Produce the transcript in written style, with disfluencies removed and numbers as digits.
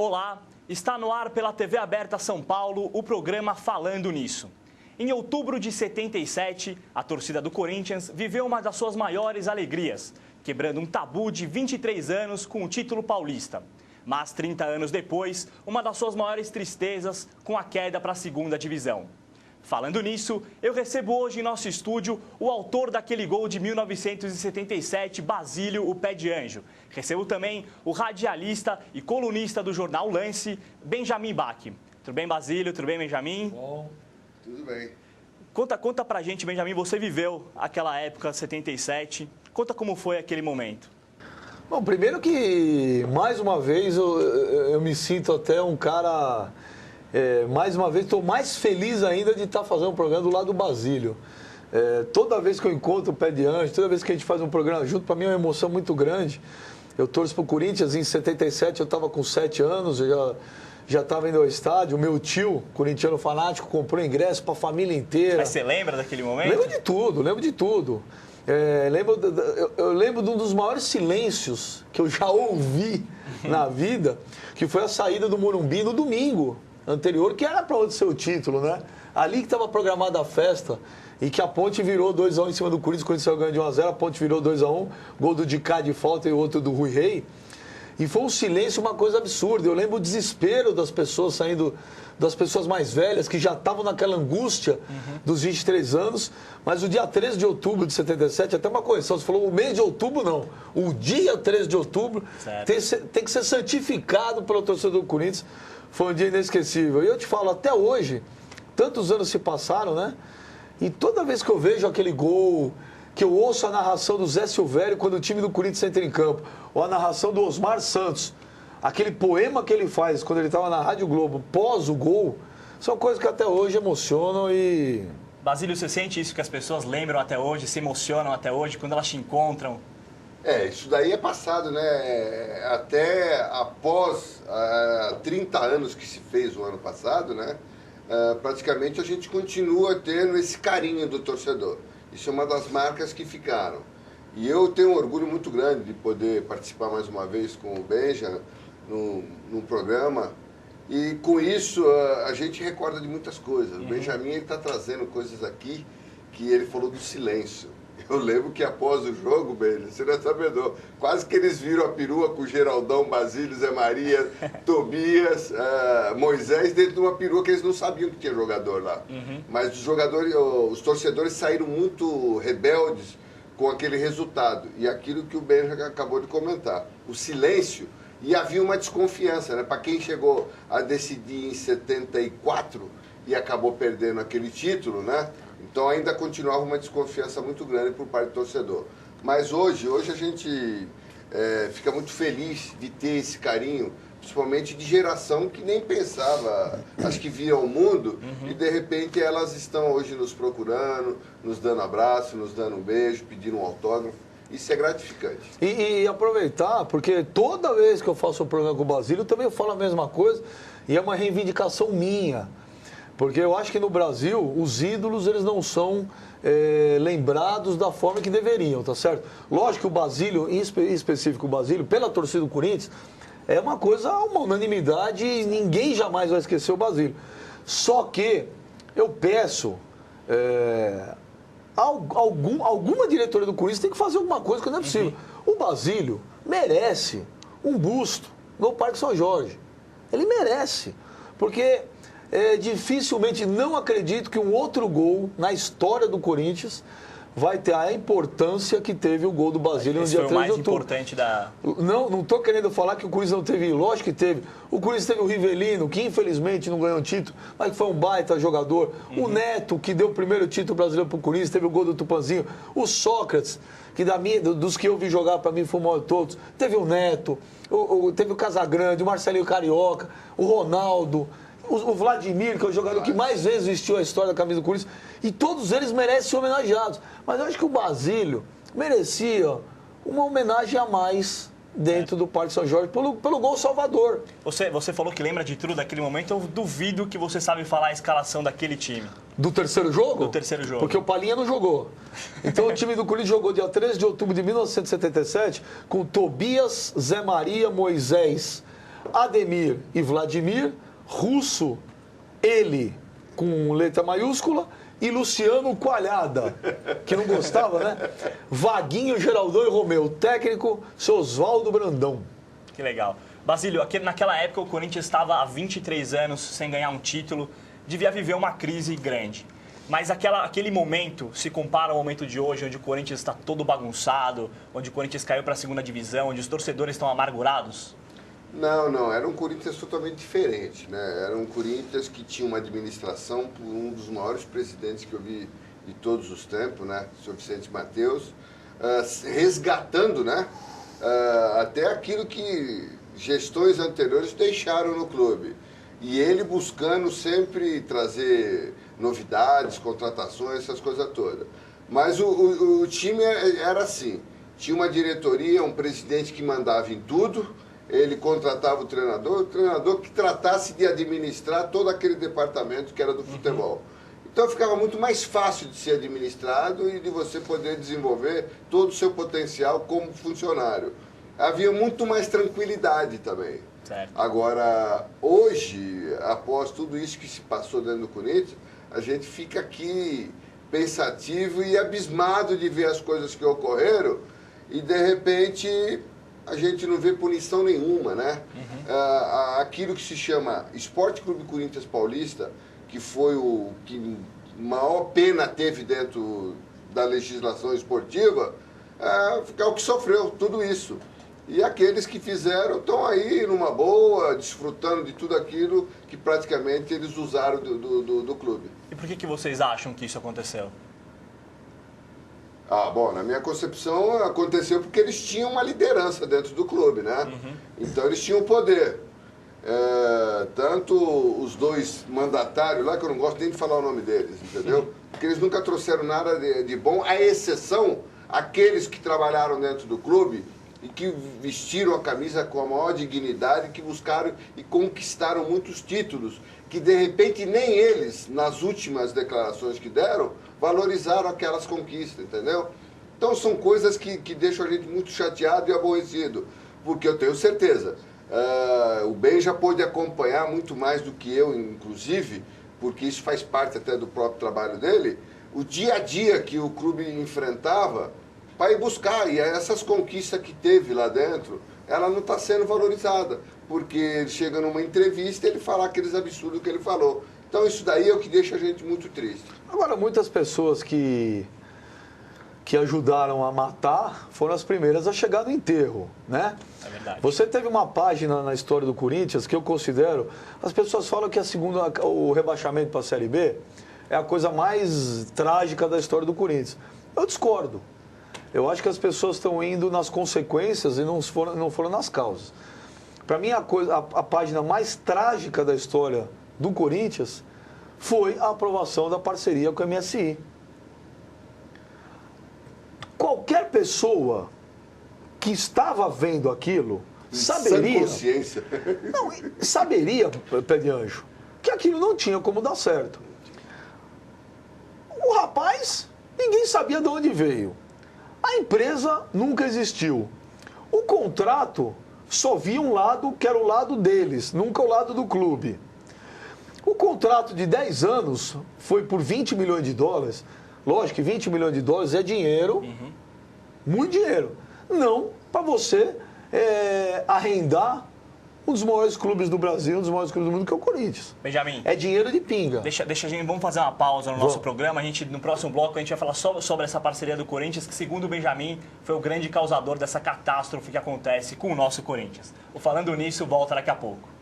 Olá, está no ar pela TV Aberta São Paulo o programa Falando Nisso. Em outubro de 77, a torcida do Corinthians viveu uma das suas maiores alegrias, quebrando um tabu de 23 anos com o título paulista. Mas 30 anos depois, uma das suas maiores tristezas com a queda para a segunda divisão. Falando nisso, eu recebo hoje em nosso estúdio o autor daquele gol de 1977, Basílio, o Pé de Anjo. Recebo também o radialista e colunista do jornal Lance, Benjamin Bach. Tudo bem, Basílio? Tudo bem, Benjamin? Bom, tudo bem. Conta pra gente, Benjamin, você viveu aquela época, 77. Conta como foi aquele momento. Bom, primeiro que, mais uma vez, eu me sinto até um cara... mais uma vez, estou mais feliz ainda de estar fazendo um programa do lado do Basílio. Toda vez que eu encontro o Pé de Anjo, toda vez que a gente faz um programa junto, para mim é uma emoção muito grande. Eu torço para o Corinthians, em 77 eu estava com 7 anos, eu já estava indo ao estádio. O meu tio, corintiano fanático, comprou ingresso para a família inteira. Mas você lembra daquele momento? Lembro de tudo, lembro de tudo. Eu lembro de um dos maiores silêncios que eu já ouvi na vida, que foi a saída do Morumbi no domingo anterior, que era para onde ser o título, né? Ali que estava programada a festa e que a Ponte virou 2-1 em cima do Corinthians, o Corinthians saiu ganhando de 1-0, a Ponte virou 2-1, gol do Dicá de falta e outro do Rui Rei. E foi um silêncio, uma coisa absurda. Eu lembro o desespero das pessoas saindo, das pessoas mais velhas, que já estavam naquela angústia dos 23 anos. Mas o dia 13 de outubro de 77, até uma correção, você falou o mês de outubro, não. O dia 13 de outubro tem que ser santificado pelo torcedor do Corinthians. Foi um dia inesquecível. E eu te falo, até hoje, tantos anos se passaram, né? E toda vez que eu vejo aquele gol, que eu ouço a narração do Zé Silvério quando o time do Corinthians entra em campo, ou a narração do Osmar Santos, aquele poema que ele faz quando ele estava na Rádio Globo, pós o gol, são coisas que até hoje emocionam e... Basílio, você sente isso que as pessoas lembram até hoje, se emocionam até hoje, quando elas te encontram? Isso daí é passado, né? Até após 30 anos que se fez o ano passado, né? Praticamente a gente continua tendo esse carinho do torcedor. Isso é uma das marcas que ficaram. E eu tenho um orgulho muito grande de poder participar mais uma vez com o Benja num programa. E com isso a gente recorda de muitas coisas. O Benjamin está trazendo coisas aqui que ele falou do silêncio. Eu lembro que após o jogo, Benja, você não é sabedor, quase que eles viram a perua com o Geraldão, Basílio, Zé Maria, Tobias, Moisés, dentro de uma perua que eles não sabiam que tinha jogador lá. Mas os torcedores saíram muito rebeldes com aquele resultado. E aquilo que o Benja acabou de comentar. O silêncio, e havia uma desconfiança, né? Para quem chegou a decidir em 74 e acabou perdendo aquele título, né? Então ainda continuava uma desconfiança muito grande por parte do torcedor. Mas hoje a gente fica muito feliz de ter esse carinho, principalmente de geração que nem pensava, acho que via o mundo, e de repente elas estão hoje nos procurando, nos dando abraço, nos dando um beijo, pedindo um autógrafo. Isso é gratificante. E aproveitar, porque toda vez que eu faço um programa com o Basílio, eu também falo a mesma coisa, e é uma reivindicação minha. Porque eu acho que no Brasil, os ídolos, eles não são lembrados da forma que deveriam, tá certo? Lógico que o Basílio, em específico o Basílio, pela torcida do Corinthians, é uma coisa, uma unanimidade, e ninguém jamais vai esquecer o Basílio. Só que eu peço, alguma diretoria do Corinthians tem que fazer alguma coisa que não é possível. O Basílio merece um busto no Parque São Jorge. Ele merece, porque... dificilmente não acredito que um outro gol na história do Corinthians vai ter a importância que teve o gol do Basílio no dia 3 de outubro. Foi o mais importante da... Não estou querendo falar que o Corinthians não teve, lógico que teve. O Corinthians teve o Rivelino, que infelizmente não ganhou o título, mas que foi um baita jogador. O Neto, que deu o primeiro título brasileiro para o Corinthians, teve o gol do Tupanzinho. O Sócrates, que dos que eu vi jogar, para mim foi o maior de todos. Teve o Neto, teve o Casagrande, o Marcelinho Carioca, o Ronaldo... O Vladimir, que é o jogador que mais vezes vestiu a história da camisa do Corinthians, e todos eles merecem ser homenageados. Mas eu acho que o Basílio merecia uma homenagem a mais dentro do Parque São Jorge pelo gol salvador. Você falou que lembra de tudo daquele momento, eu duvido que você sabe falar a escalação daquele time. Do terceiro jogo? Do terceiro jogo. Porque o Palinha não jogou. Então o time do Corinthians jogou dia 13 de outubro de 1977 com Tobias, Zé Maria, Moisés, Ademir e Vladimir, Russo, ele com letra maiúscula, e Luciano Coalhada, que não gostava, né? Vaguinho, Geraldão e Romeu. Técnico, seu Oswaldo Brandão. Que legal. Basílio, naquela época o Corinthians estava há 23 anos sem ganhar um título, devia viver uma crise grande. Mas aquele momento se compara ao momento de hoje, onde o Corinthians está todo bagunçado, onde o Corinthians caiu para a segunda divisão, onde os torcedores estão amargurados? Não, era um Corinthians totalmente diferente, né? Era um Corinthians que tinha uma administração por um dos maiores presidentes que eu vi de todos os tempos, né? O senhor Vicente Mateus, resgatando, né? Até aquilo que gestões anteriores deixaram no clube. E ele buscando sempre trazer novidades, contratações, essas coisas todas. Mas o time era assim, tinha uma diretoria, um presidente que mandava em tudo. Ele contratava o treinador que tratasse de administrar todo aquele departamento que era do futebol. Então ficava muito mais fácil de ser administrado e de você poder desenvolver todo o seu potencial como funcionário. Havia muito mais tranquilidade também. Certo. Agora, hoje, após tudo isso que se passou dentro do Corinthians, a gente fica aqui pensativo e abismado de ver as coisas que ocorreram e, de repente, a gente não vê punição nenhuma, né? Aquilo que se chama Esporte Clube Corinthians Paulista, que foi o que maior pena teve dentro da legislação esportiva, é o que sofreu tudo isso. E aqueles que fizeram estão aí numa boa, desfrutando de tudo aquilo que praticamente eles usaram do clube. E por que vocês acham que isso aconteceu? Bom, na minha concepção aconteceu porque eles tinham uma liderança dentro do clube, né? Então eles tinham poder. Tanto os dois mandatários lá, que eu não gosto nem de falar o nome deles, entendeu? Porque eles nunca trouxeram nada de bom, à exceção aqueles que trabalharam dentro do clube e que vestiram a camisa com a maior dignidade, que buscaram e conquistaram muitos títulos, que de repente nem eles, nas últimas declarações que deram, valorizaram aquelas conquistas, entendeu? Então são coisas que deixam a gente muito chateado e aborrecido, porque eu tenho certeza, o Ben já pôde acompanhar muito mais do que eu, inclusive, porque isso faz parte até do próprio trabalho dele, o dia a dia que o clube enfrentava para ir buscar, e essas conquistas que teve lá dentro, ela não está sendo valorizada, porque ele chega numa entrevista e ele fala aqueles absurdos que ele falou. Então isso daí é o que deixa a gente muito triste. Agora, muitas pessoas que ajudaram a matar foram as primeiras a chegar no enterro, né? É verdade. Você teve uma página na história do Corinthians que eu considero... As pessoas falam que o rebaixamento para a Série B é a coisa mais trágica da história do Corinthians. Eu discordo. Eu acho que as pessoas estão indo nas consequências e não foram nas causas. Para mim, a página mais trágica da história do Corinthians foi a aprovação da parceria com a MSI. Qualquer pessoa que estava vendo aquilo saberia... consciência. Não, saberia, pé de anjo, que aquilo não tinha como dar certo. O rapaz, ninguém sabia de onde veio. A empresa nunca existiu. O contrato só via um lado, que era o lado deles, nunca o lado do clube. O contrato de 10 anos foi por 20 milhões de dólares. Lógico que 20 milhões de dólares é dinheiro, muito dinheiro. Não para você arrendar um dos maiores clubes do Brasil, um dos maiores clubes do mundo, que é o Corinthians. Benjamin. É dinheiro de pinga. Deixa a gente, vamos fazer uma pausa no nosso programa. No próximo bloco a gente vai falar só sobre essa parceria do Corinthians, que segundo o Benjamin foi o grande causador dessa catástrofe que acontece com o nosso Corinthians. O Falando Nisso volta daqui a pouco.